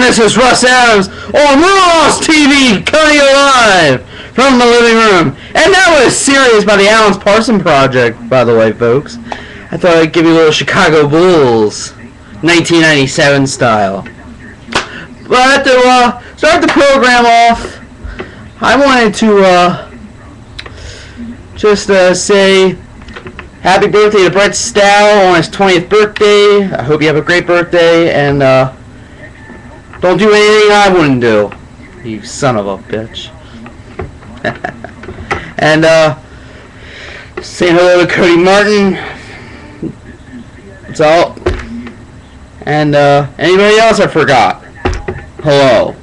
This is Russ Adams on Ross TV, coming live from the living room. And that was Serious by the Alan Parsons Project, by the way, folks. I thought I'd give you a little Chicago Bulls, 1997 style. But to start the program off, I wanted to just say happy birthday to Brett Stow on his 20th birthday. I hope you have a great birthday, and don't do anything I wouldn't do, you son of a bitch. And saying hello to Cody Martin. That's all. And anybody else I forgot, hello.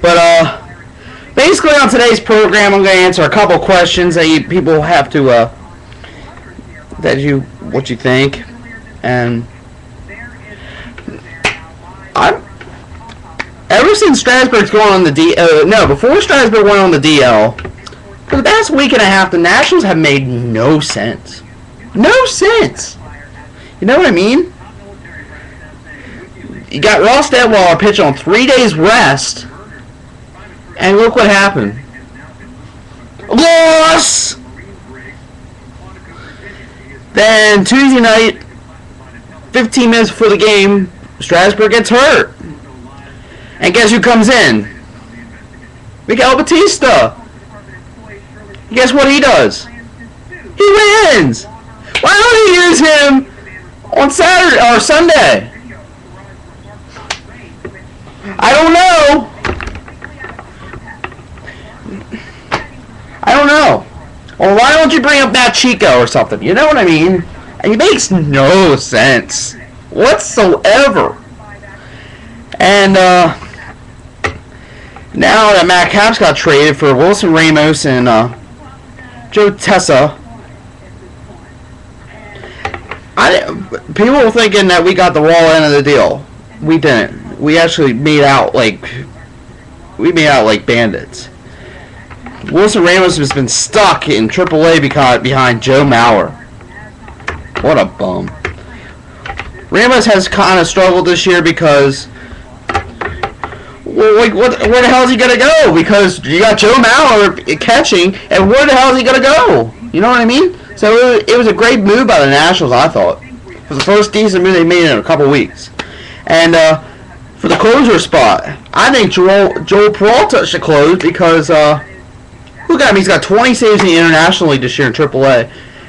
But basically on today's program, I'm going to answer a couple questions that people have to what you think. And ever since Strasburg's going on the before Strasburg went on the DL, for the past week and a half, the Nationals have made no sense. No sense. You know what I mean? You got Ross Detweiler pitch on 3 days rest, and look what happened. Loss! Then Tuesday night, 15 minutes before the game, Strasburg gets hurt. And guess who comes in? Miguel Batista. Guess what he does? He wins! Why don't he use him on Saturday or Sunday? I don't know. Or why don't you bring up that Chico or something? You know what I mean? And it makes no sense whatsoever. And now that Matt Capps got traded for Wilson Ramos and Joe Tessa, people were thinking that we got the raw end of the deal. We didn't. We actually made out like bandits. Wilson Ramos has been stuck in AAA behind Joe Mauer. What a bum. Ramos has kind of struggled this year because, well, like, where the hell is he gonna go? Because you got Joe Mauer catching, and where the hell is he gonna go? You know what I mean? So it was a great move by the Nationals, I thought. It was the first decent move they made in a couple weeks. And for the closer spot, I think Joel Peralta should close because look at him. He's got 20 saves in the International League this year in AAA.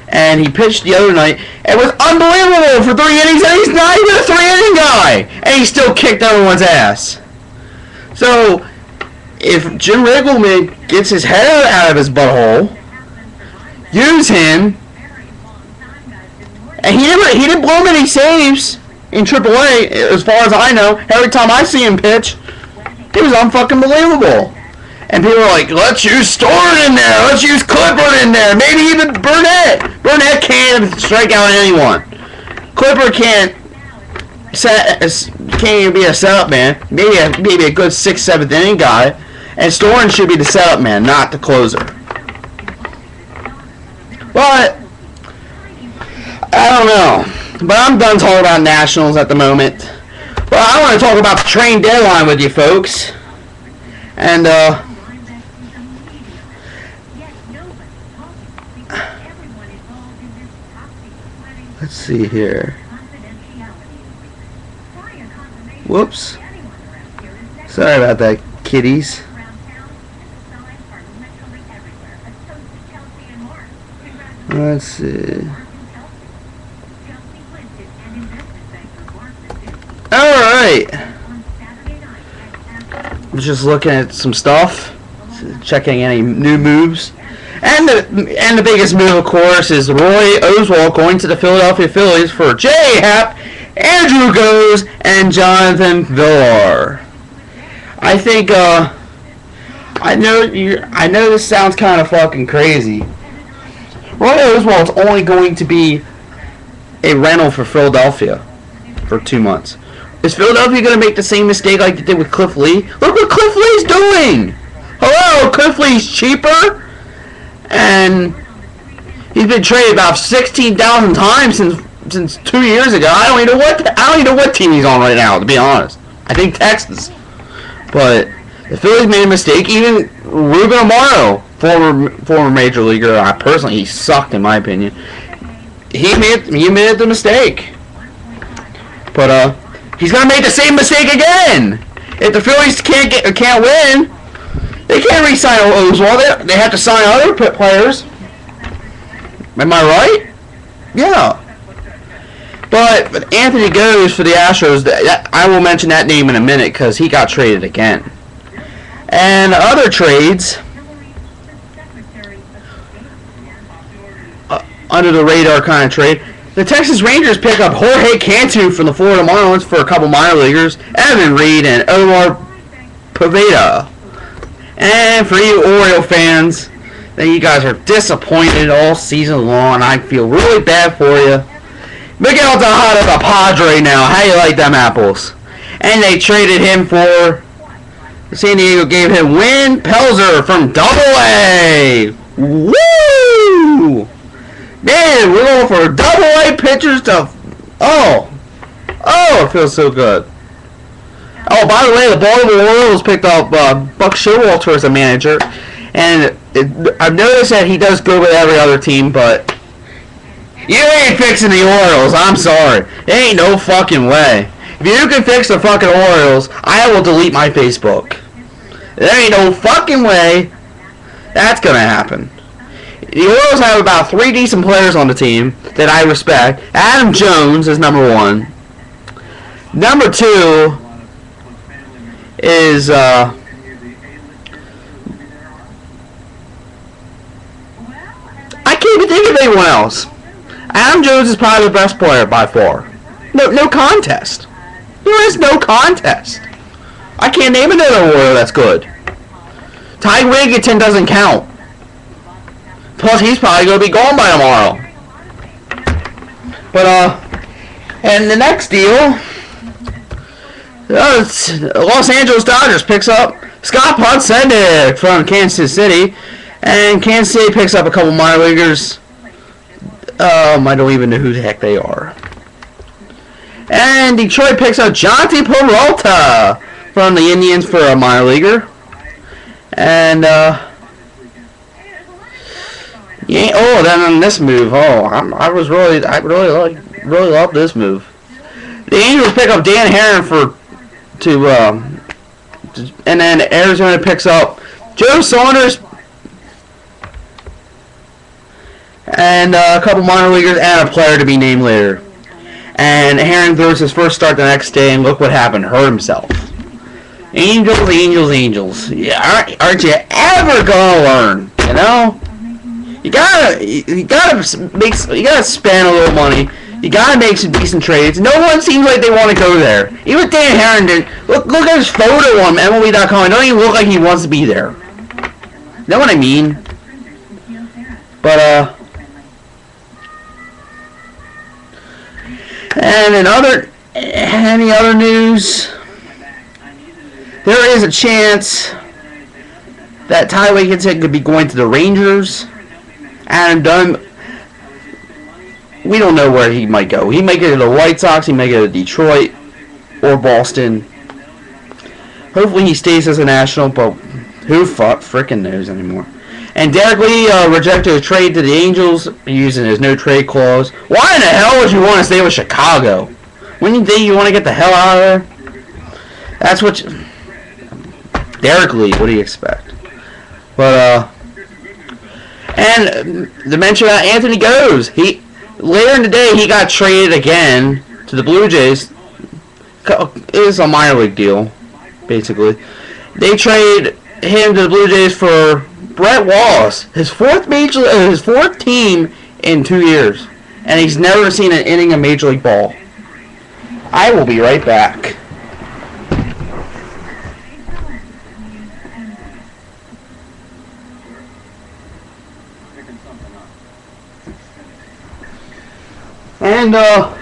And he pitched the other night. It was unbelievable for 3 innings, and he's not even a 3-inning guy. And he still kicked everyone's ass. So, if Jim Riggleman gets his head out of his butthole, use him, and he didn't blow many saves in AAA, as far as I know. Every time I see him pitch, he was unfucking believable. And people are like, let's use Storen in there. Let's use Clippard in there. Maybe even Burnett. Burnett can't strike out anyone. Clippard can't even be a setup man. Maybe a good 6th, 7th inning guy. And Storen should be the setup man, not the closer. But I don't know. But I'm done talking about Nationals at the moment. But I want to talk about the trade deadline with you folks. And let's see here. Whoops. Sorry about that, kiddies. Let's see. Alright. I'm just looking at some stuff. Checking any new moves. And And the biggest move, of course, is Roy Oswalt going to the Philadelphia Phillies for J-Happ, Andrew Goes, and Jonathan Villar. I think, I know this sounds kind of fucking crazy. Roy Oswalt's only going to be a rental for Philadelphia for 2 months. Is Philadelphia going to make the same mistake like they did with Cliff Lee? Look what Cliff Lee's doing! Hello, Cliff Lee's cheaper, and he's been traded about 16,000 times since 2 years ago. I don't even know what team he's on right now, to be honest. I think Texas. But the Phillies made a mistake. Even Ruben Amaro, former major leaguer, personally, he sucked in my opinion. He made the mistake. But he's gonna make the same mistake again. If the Phillies can't win, they can't re-sign Oswalt. They have to sign other players. Am I right? Yeah. But Anthony Goes for the Astros. I will mention that name in a minute because he got traded again. And other trades, under the radar kind of trade, the Texas Rangers pick up Jorge Cantu from the Florida Marlins for a couple minor leaguers, Evan Reed and Omar Poveda. And for you Oriole fans, that you guys are disappointed all season long, I feel really bad for you. Miguel Tejada's a Padre now. How you like them apples? And they traded him for... San Diego gave him Win Pelzer from Double-A. Woo! Man, we're going for Double-A pitchers to... Oh, it feels so good. Oh, by the way, the Baltimore Orioles picked up Buck Showalter as a manager. And I've noticed that he does good with every other team, but... You ain't fixing the Orioles, I'm sorry. There ain't no fucking way. If you can fix the fucking Orioles, I will delete my Facebook. There ain't no fucking way that's gonna happen. The Orioles have about 3 decent players on the team that I respect. Adam Jones is number 1. Number 2 is I can't even think of anyone else. Adam Jones is probably the best player by far. No contest. There is no contest. I can't name another Oriole that's good. Ty Wigginton doesn't count. Plus, he's probably going to be gone by tomorrow. But, and the next deal, Los Angeles Dodgers picks up Scott Podsednik from Kansas City. And Kansas City picks up a couple minor leaguers. I don't even know who the heck they are. And Detroit picks up Jonty Peralta from the Indians for a minor leaguer. And then on this move, I really love this move. The Angels pick up Dan Herron and then Arizona picks up Joe Saunders and a couple minor leaguers and a player to be named later. And Herron throws his first start the next day, and look what happened. Hurt himself. Angels. Yeah, aren't you ever gonna learn? You know, you gotta spend a little money. You gotta make some decent trades. No one seems like they want to go there. Even Dan Herron did. Look at his photo on MLB.com. It don't even look like he wants to be there. You know what I mean? But and in any other news, there is a chance that Ty Wigginton could be going to the Rangers. Adam Dunn, we don't know where he might go. He might go to the White Sox, he might go to Detroit or Boston. Hopefully he stays as a National, but who frickin' knows anymore. And Derek Lee rejected a trade to the Angels using his no-trade clause. Why in the hell would you want to stay with Chicago? When you think you want to get the hell out of there? That's what Derek Lee, what do you expect? But, and to mention that Anthony Goes, later in the day he got traded again to the Blue Jays. It was a minor league deal, basically. They trade him to the Blue Jays for Brett Wallace, his fourth team in 2 years, and he's never seen an inning of Major League ball. I will be right back. And I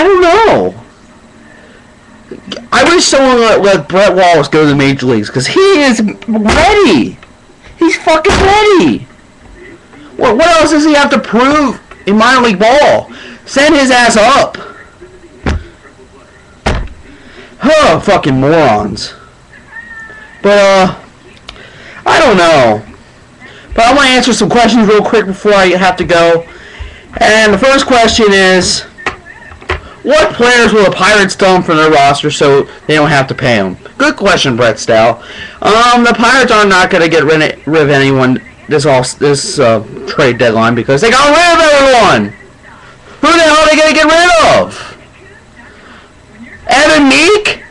don't know. I wish someone would let Brett Wallace go to the major leagues, because he is ready. He's fucking ready. What else does he have to prove in minor league ball? Send his ass up. Huh, fucking morons. But, I don't know. But I want to answer some questions real quick before I have to go. And the first question is, what players will the Pirates dump from their roster so they don't have to pay them? Good question, Brett Stow. The Pirates are not going to get rid of anyone this trade deadline because they got rid of everyone. Who the hell are they going to get rid of? Evan Meek?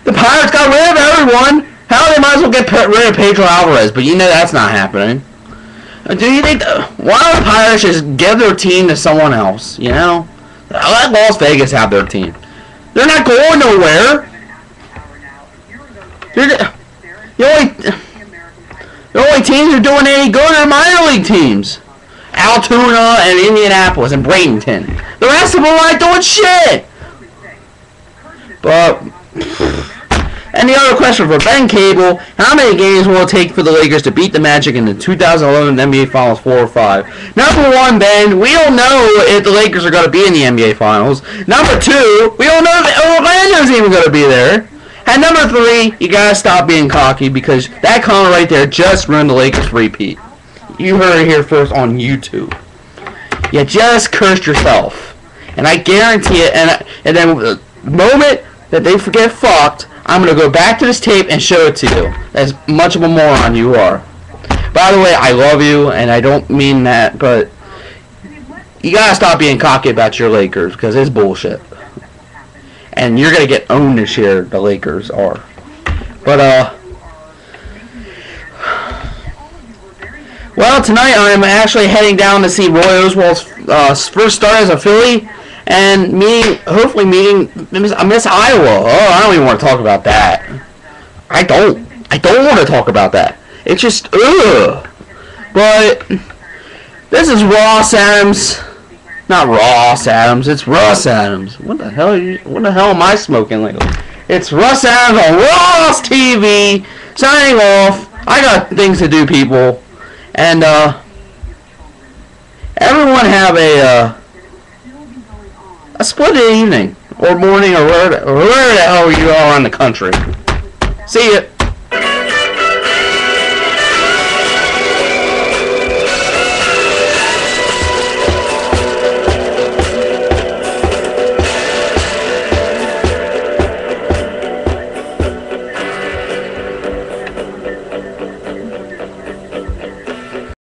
The Pirates got rid of everyone. Hell, they might as well get rid of Pedro Alvarez, but you know that's not happening. Do you think, why don't the Pirates just give their team to someone else, you know? Let Las Vegas have their team. They're not going nowhere. The only teams who are doing any good are minor league teams. Altoona and Indianapolis and Bradenton. The rest of them aren't doing shit. But... And the other question for Ben Cable, how many games will it take for the Lakers to beat the Magic in the 2011 NBA Finals 4 or 5? Number one, Ben, we don't know if the Lakers are going to be in the NBA Finals. Number two, we don't know if Orlando's even going to be there. And number three, you got to stop being cocky because that comment right there just ruined the Lakers repeat. You heard it here first on YouTube. You just cursed yourself. And I guarantee it, and then the moment that they forget fucked, I'm going to go back to this tape and show it to you. As much of a moron you are. By the way, I love you, and I don't mean that, but you got to stop being cocky about your Lakers, because it's bullshit. And you're going to get owned this year, the Lakers are. But, well, tonight I'm actually heading down to see Roy Oswald's first start as a Philly. And hopefully meeting Miss Iowa. Oh, I don't even want to talk about that. I don't want to talk about that. It's just, ugh. But, this is Ross Adams. Not Ross Adams, it's Russ Adams. What the hell am I smoking lately? It's Russ Adams on Ross TV. Signing off. I got things to do, people. And, everyone have a splendid evening, or morning, or wherever the hell you are in the country. See ya.